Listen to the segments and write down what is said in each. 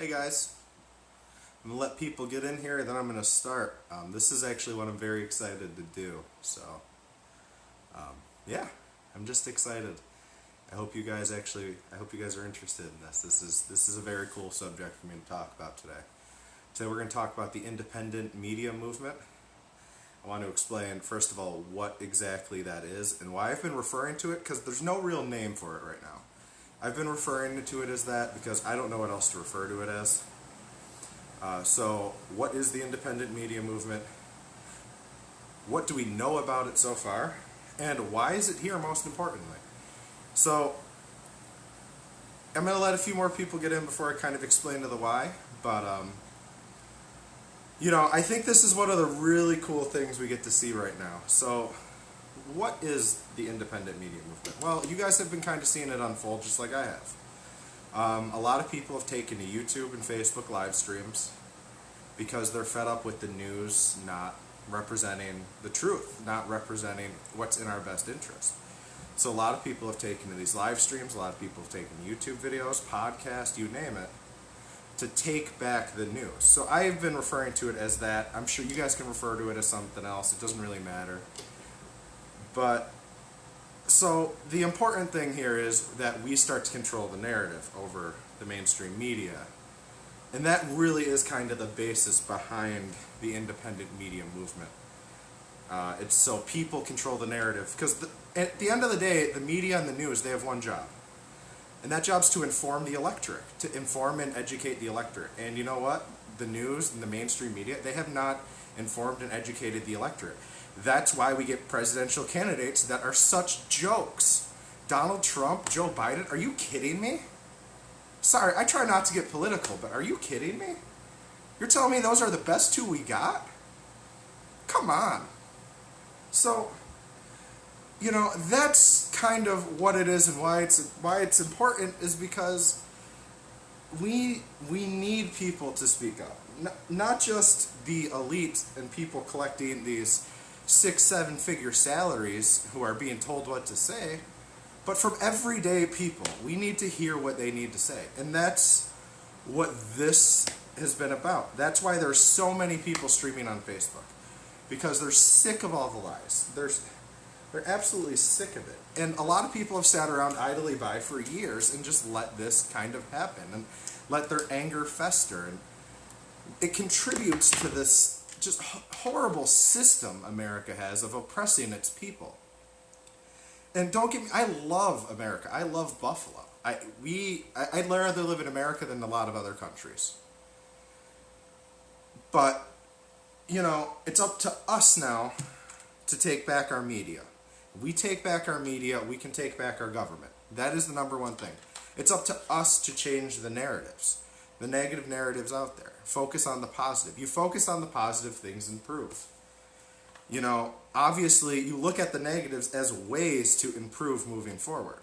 Hey guys, I'm going to let people get in here and then I'm going to start. This is actually what I'm very excited to do. So, yeah, I'm just excited. I hope you guys are interested in this. This is a very cool subject for me to talk about today. Today we're going to talk about the independent media movement. I want to explain, first of all, what exactly that is and why I've been referring to it, because there's no real name for it right now. I've been referring to it as that because I don't know what else to refer to it as. So, what is the independent media movement? What do we know about it so far? And why is it here, most importantly? So, I'm going to let a few more people get in before I kind of explain to the why. But, I think this is one of the really cool things we get to see right now. So, what is the independent media movement? Well, you guys have been kind of seeing it unfold just like I have. A lot of people have taken to YouTube and Facebook live streams because they're fed up with the news not representing the truth, not representing what's in our best interest. So a lot of people have taken to these live streams, a lot of people have taken YouTube videos, podcasts, you name it, to take back the news. So I've been referring to it as that. I'm sure you guys can refer to it as something else. It doesn't really matter. But so the important thing here is that we start to control the narrative over the mainstream media. And that really is kind of the basis behind the independent media movement. It's so people control the narrative. Because at the end of the day, the media and the news, they have one job. And that job's to inform the electorate, to inform and educate the electorate. And you know what? The news and the mainstream media, they have not informed and educated the electorate. That's why we get presidential candidates that are such jokes. Donald Trump, Joe Biden, are you kidding me? Sorry, I try not to get political, but are you kidding me? You're telling me those are the best two we got? Come on. So, that's kind of what it is and why it's important is because we need people to speak up. Not just the elite and people collecting these 6-7 figure salaries who are being told what to say, but from everyday people. We need to hear what they need to say. And that's what this has been about. That's why there's so many people streaming on Facebook. Because they're sick of all the lies. They're absolutely sick of it. And a lot of people have sat around idly by for years and just let this kind of happen and let their anger fester. And it contributes to this just horrible system America has of oppressing its people. And don't get me, I love America. I love Buffalo. I'd rather live in America than a lot of other countries. But, it's up to us now to take back our media. We take back our media, we can take back our government. That is the number one thing. It's up to us to change the narratives, the negative narratives out there. Focus on the positive. You focus on the positive, things improve. Obviously, you look at the negatives as ways to improve moving forward.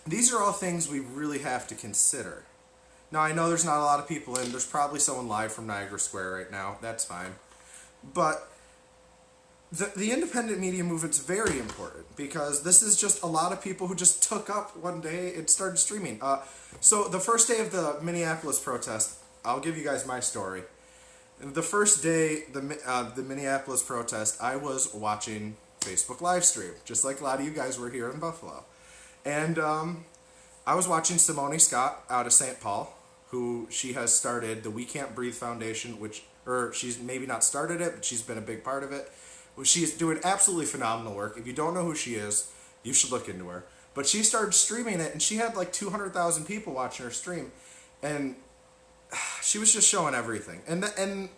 These are all things we really have to consider. Now, I know there's not a lot of people in. There's probably someone live from Niagara Square right now. That's fine. But the independent media movement's very important because this is just a lot of people who just took up one day and started streaming. So the first day of the Minneapolis protest, I'll give you guys my story. The first day, the Minneapolis protest, I was watching Facebook live stream, just like a lot of you guys were here in Buffalo. And I was watching Simone Scott out of St. Paul, who she has started the We Can't Breathe Foundation, she's maybe not started it, but she's been a big part of it. She's doing absolutely phenomenal work. If you don't know who she is, you should look into her. But she started streaming it, and she had like 200,000 people watching her stream. And she was just showing everything. And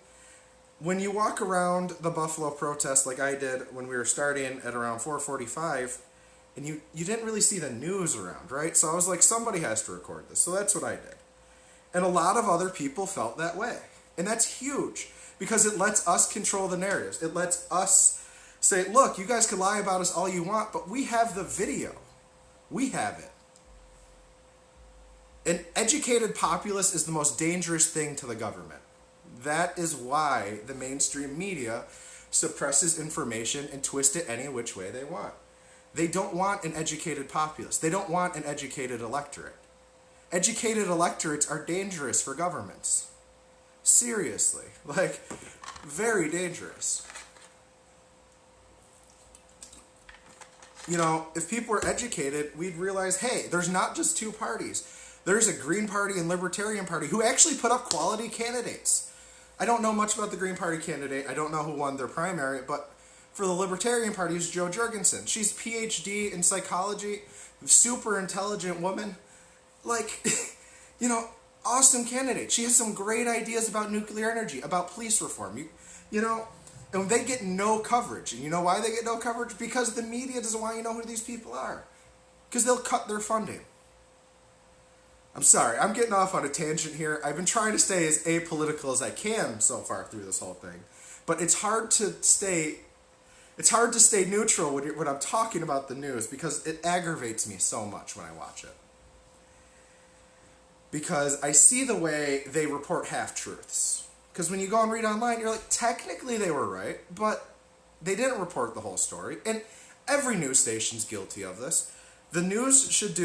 when you walk around the Buffalo protest like I did when we were starting at around 4:45, and you didn't really see the news around, right? So I was like, somebody has to record this. So that's what I did. And a lot of other people felt that way. And that's huge because it lets us control the narratives. It lets us say, look, you guys can lie about us all you want, but we have the video. We have it. An educated populace is the most dangerous thing to the government. That is why the mainstream media suppresses information and twists it any which way they want. They don't want an educated populace. They don't want an educated electorate. Educated electorates are dangerous for governments. Seriously. Like, very dangerous. You know, if people were educated, we'd realize, hey, there's not just two parties. There's a Green Party and Libertarian Party who actually put up quality candidates. I don't know much about the Green Party candidate. I don't know who won their primary, but for the Libertarian Party is Jo Jorgensen. She's PhD in psychology, super intelligent woman. Like, you know, awesome candidate. She has some great ideas about nuclear energy, about police reform. You know, and they get no coverage. And you know why they get no coverage? Because the media doesn't want you to know who these people are. Because they'll cut their funding. I'm sorry, I'm getting off on a tangent here. I've been trying to stay as apolitical as I can so far through this whole thing. But it's hard to stay neutral when I'm talking about the news because it aggravates me so much when I watch it. Because I see the way they report half-truths. Because when you go and read online, you're like, technically they were right, but they didn't report the whole story. And every news station's guilty of this. The news should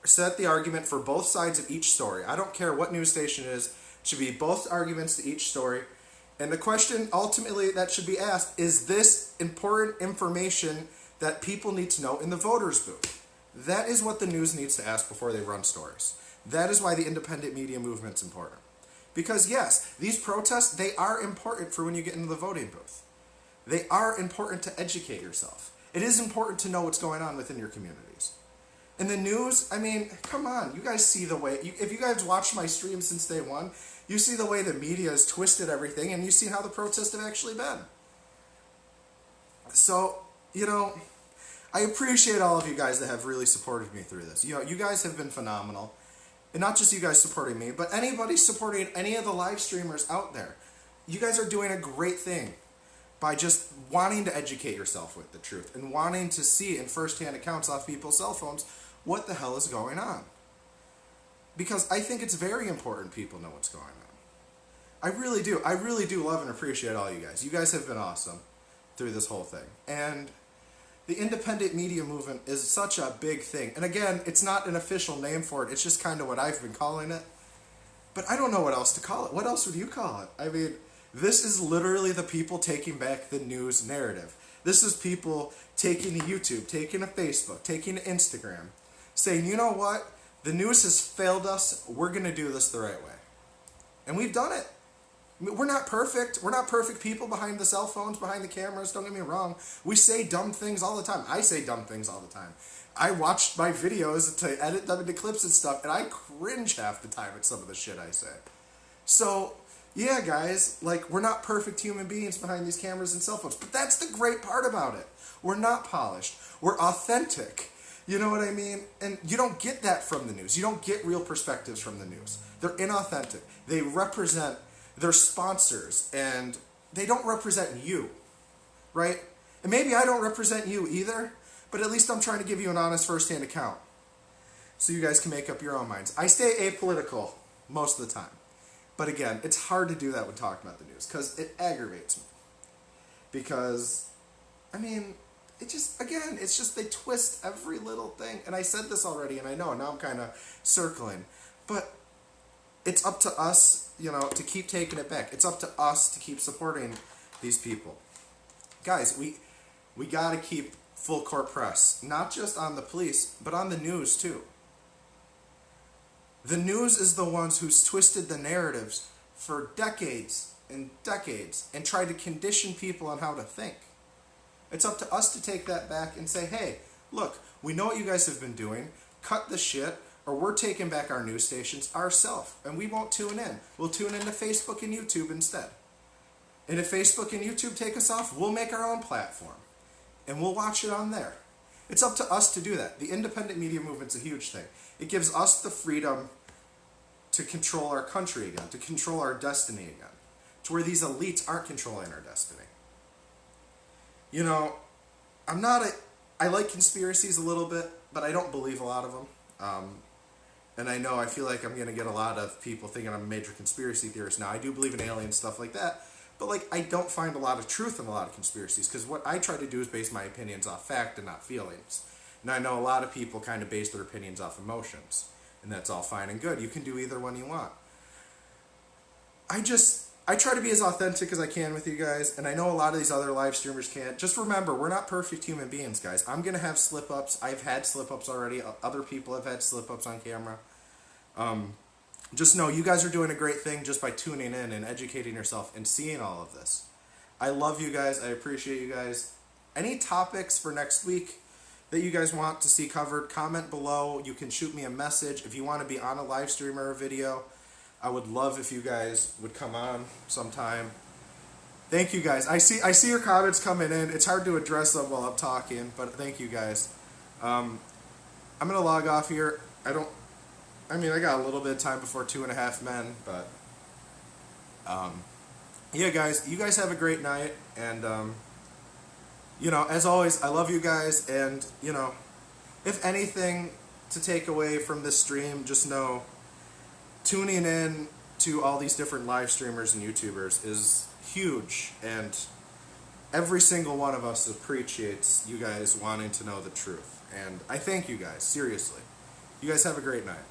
set the argument for both sides of each story. I don't care what news station it is. It should be both arguments to each story. And the question ultimately that should be asked, is this important information that people need to know in the voters' booth? That is what the news needs to ask before they run stories. That is why the independent media movement's important. Because yes, these protests, they are important for when you get into the voting booth. They are important to educate yourself. It is important to know what's going on within your communities. And the news, I mean, come on, you guys see the way, if you guys watched my stream since day one, you see the way the media has twisted everything, and you see how the protests have actually been. So, you know, I appreciate all of you guys that have really supported me through this. You know, you guys have been phenomenal. And not just you guys supporting me, but anybody supporting any of the live streamers out there. You guys are doing a great thing by just wanting to educate yourself with the truth and wanting to see in first-hand accounts off people's cell phones what the hell is going on. Because I think it's very important people know what's going on. I really do. I really do love and appreciate all you guys. You guys have been awesome through this whole thing. And the independent media movement is such a big thing. And again, it's not an official name for it. It's just kind of what I've been calling it. But I don't know what else to call it. What else would you call it? I mean, this is literally the people taking back the news narrative. This is people taking to YouTube, taking to Facebook, taking to Instagram, saying, you know what? The news has failed us. We're going to do this the right way. And we've done it. I mean, we're not perfect. We're not perfect people behind the cell phones, behind the cameras. Don't get me wrong. We say dumb things all the time. I say dumb things all the time. I watch my videos to edit them into clips and stuff, and I cringe half the time at some of the shit I say. So, yeah, guys, like, we're not perfect human beings behind these cameras and cell phones. But that's the great part about it. We're not polished. We're authentic. You know what I mean? And you don't get that from the news. You don't get real perspectives from the news. They're inauthentic. They represent their sponsors, and they don't represent you, right? And maybe I don't represent you either, but at least I'm trying to give you an honest first-hand account so you guys can make up your own minds. I stay apolitical most of the time. But again, it's hard to do that when talking about the news because it aggravates me. Because, I mean, it just, again, it's just they twist every little thing. And I said this already, and I know, now I'm kind of circling. But it's up to us, you know, to keep taking it back. It's up to us to keep supporting these people. Guys, we got to keep full court press. Not just on the police, but on the news, too. The news is the ones who's twisted the narratives for decades and decades and tried to condition people on how to think. It's up to us to take that back and say, hey, look, we know what you guys have been doing. Cut the shit, or we're taking back our news stations ourselves, and we won't tune in. We'll tune into Facebook and YouTube instead. And if Facebook and YouTube take us off, we'll make our own platform, and we'll watch it on there. It's up to us to do that. The independent media movement's a huge thing. It gives us the freedom to control our country again, to control our destiny again, to where these elites aren't controlling our destiny. You know, I like conspiracies a little bit, but I don't believe a lot of them. And I know I feel like I'm going to get a lot of people thinking I'm a major conspiracy theorist. Now, I do believe in aliens, stuff like that, but like I don't find a lot of truth in a lot of conspiracies, because what I try to do is base my opinions off fact and not feelings. And I know a lot of people kind of base their opinions off emotions. and that's all fine and good. You can do either one you want. I try to be as authentic as I can with you guys, and I know a lot of these other live streamers can't. Just remember, we're not perfect human beings, guys. I'm going to have slip-ups. I've had slip-ups already. Other people have had slip-ups on camera. Just know you guys are doing a great thing just by tuning in and educating yourself and seeing all of this. I love you guys. I appreciate you guys. Any topics for next week that you guys want to see covered, comment below. You can shoot me a message. If you want to be on a live stream or a video, I would love if you guys would come on sometime. Thank you guys. I see your comments coming in. It's hard to address them while I'm talking, but thank you guys. I'm gonna log off here. I got a little bit of time before 2.5 Men, but yeah, guys, you guys have a great night, and as always, I love you guys, and if anything to take away from this stream, just know tuning in to all these different live streamers and YouTubers is huge, and every single one of us appreciates you guys wanting to know the truth, and I thank you guys, seriously. You guys have a great night.